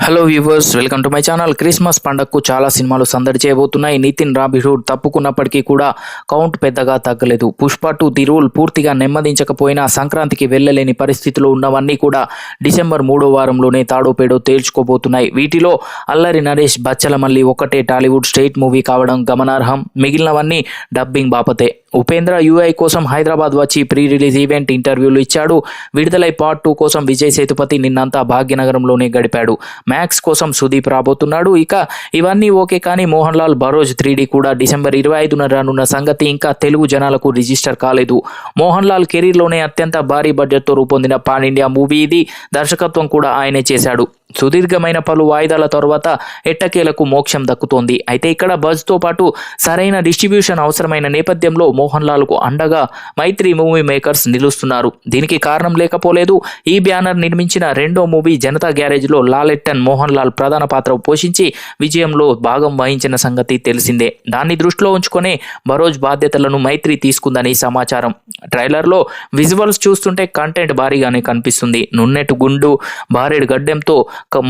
Hello viewers, welcome to my channel. Christmas పండగకు చాలా సినిమాలు సందడి చేయబోతున్నాయి. నితిన్ రాబిహుడ్ తప్పుకున్నప్పటికీ కూడా కౌంట్ పెద్దగా తగ్గలేదు. పుష్ప 2 ది రూల్ పూర్తిగా నెమ్మదించకపోయినా సంక్రాంతికి వెళ్ళలేని పరిస్థితిలో ఉన్నవన్నీ కూడా డిసెంబర్ 3వ వారంలోనే తాడోపేడో తేల్చుకోబోతున్నాయి. వీటిలో అల్లరి నరేష్ బచ్చలమల్లి ఒక్కటే టాలీవుడ్ స్టేట్ మూవీ కావడం గమనార్హం. మిగిలినవన్నీ డబ్బింగ్ బాపతే. ఉపేంద్ర యూఐ కోసం హైదరాబాద్ వచ్చి ప్రీ రిలీజ్ ఈవెంట్ ఇంటర్వ్యూలు ఇచ్చాడు. విడుదలై పార్ట్ 2 కోసం విజయ్ సేతుపతి నిన్నంతా భాగ్యనగరంలోనే గడిపాడు. మ్యాక్స్ కోసం సుదీప్ రాబోతున్నాడు. ఇక ఇవన్నీ ఓకే, కానీ మోహన్ లాల్ బరోజ్ 3D కూడా డిసెంబర్ 25న రానున్న సంగతి ఇంకా తెలుగు జనాలకు రిజిస్టర్ కాలేదు. మోహన్ లాల్ కెరీర్లోనే అత్యంత భారీ బడ్జెట్తో రూపొందిన పాన్ ఇండియా మూవీ ఇది. దర్శకత్వం కూడా ఆయనే చేశాడు. సుదీర్ఘమైన పలు వాయిదాల తర్వాత ఎట్టకేలకు మోక్షం దక్కుతోంది. అయితే ఇక్కడ బజ్తో పాటు సరైన డిస్ట్రిబ్యూషన్ అవసరమైన నేపథ్యంలో మోహన్ లాల్కు అండగా మైత్రి మూవీ మేకర్స్ నిలుస్తున్నారు. దీనికి కారణం లేకపోలేదు. ఈ బ్యానర్ నిర్మించిన రెండో మూవీ జనతా గ్యారేజ్లో లాలెట్టన్ మోహన్ లాల్ ప్రధాన పాత్ర పోషించి విజయంలో భాగం వహించిన సంగతి తెలిసిందే. దాన్ని దృష్టిలో ఉంచుకునే బరోజ్ బాధ్యతలను మైత్రి తీసుకుందని సమాచారం. ట్రైలర్లో విజువల్స్ చూస్తుంటే కంటెంట్ భారీగానే కనిపిస్తుంది. నున్నెటు గుండు, భారేడు గడ్డెంతో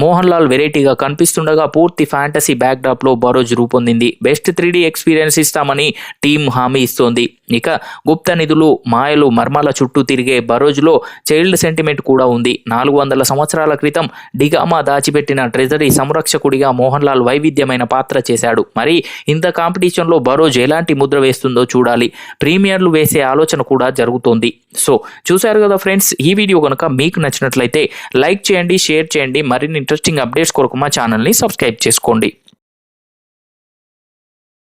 మోహన్ లాల్ వెరైటీగా కనిపిస్తుండగా పూర్తి ఫ్యాంటసీ బ్యాక్డ్రాప్లో బరోజ్ రూపొందింది. బెస్ట్ 3D ఎక్స్పీరియన్స్ ఇస్తామని టీం హామీ ఇస్తోంది. ఇక గుప్త నిధులు, మాయలు, మర్మాల చుట్టూ తిరిగే బరోజ్లో చైల్డ్ సెంటిమెంట్ కూడా ఉంది. 400 సంవత్సరాల క్రితం డిగామా దాచిపెట్టిన ట్రెజరీ సంరక్షకుడిగా మోహన్ లాల్ వైవిధ్యమైన పాత్ర చేశాడు. మరి ఇంత కాంపిటీషన్లో బరోజ్ ఎలాంటి ముద్ర వేస్తుందో చూడాలి. ప్రీమియర్లు వేసే ఆలోచన కూడా జరుగుతోంది. సో చూశారు కదా ఫ్రెండ్స్, ఈ వీడియో కనుక మీకు నచ్చినట్లయితే లైక్ చేయండి, షేర్ చేయండి. మరిన్ని ఇంట్రెస్టింగ్ అప్డేట్స్ కొరకు మా ఛానల్ని సబ్స్క్రైబ్ చేసుకోండి.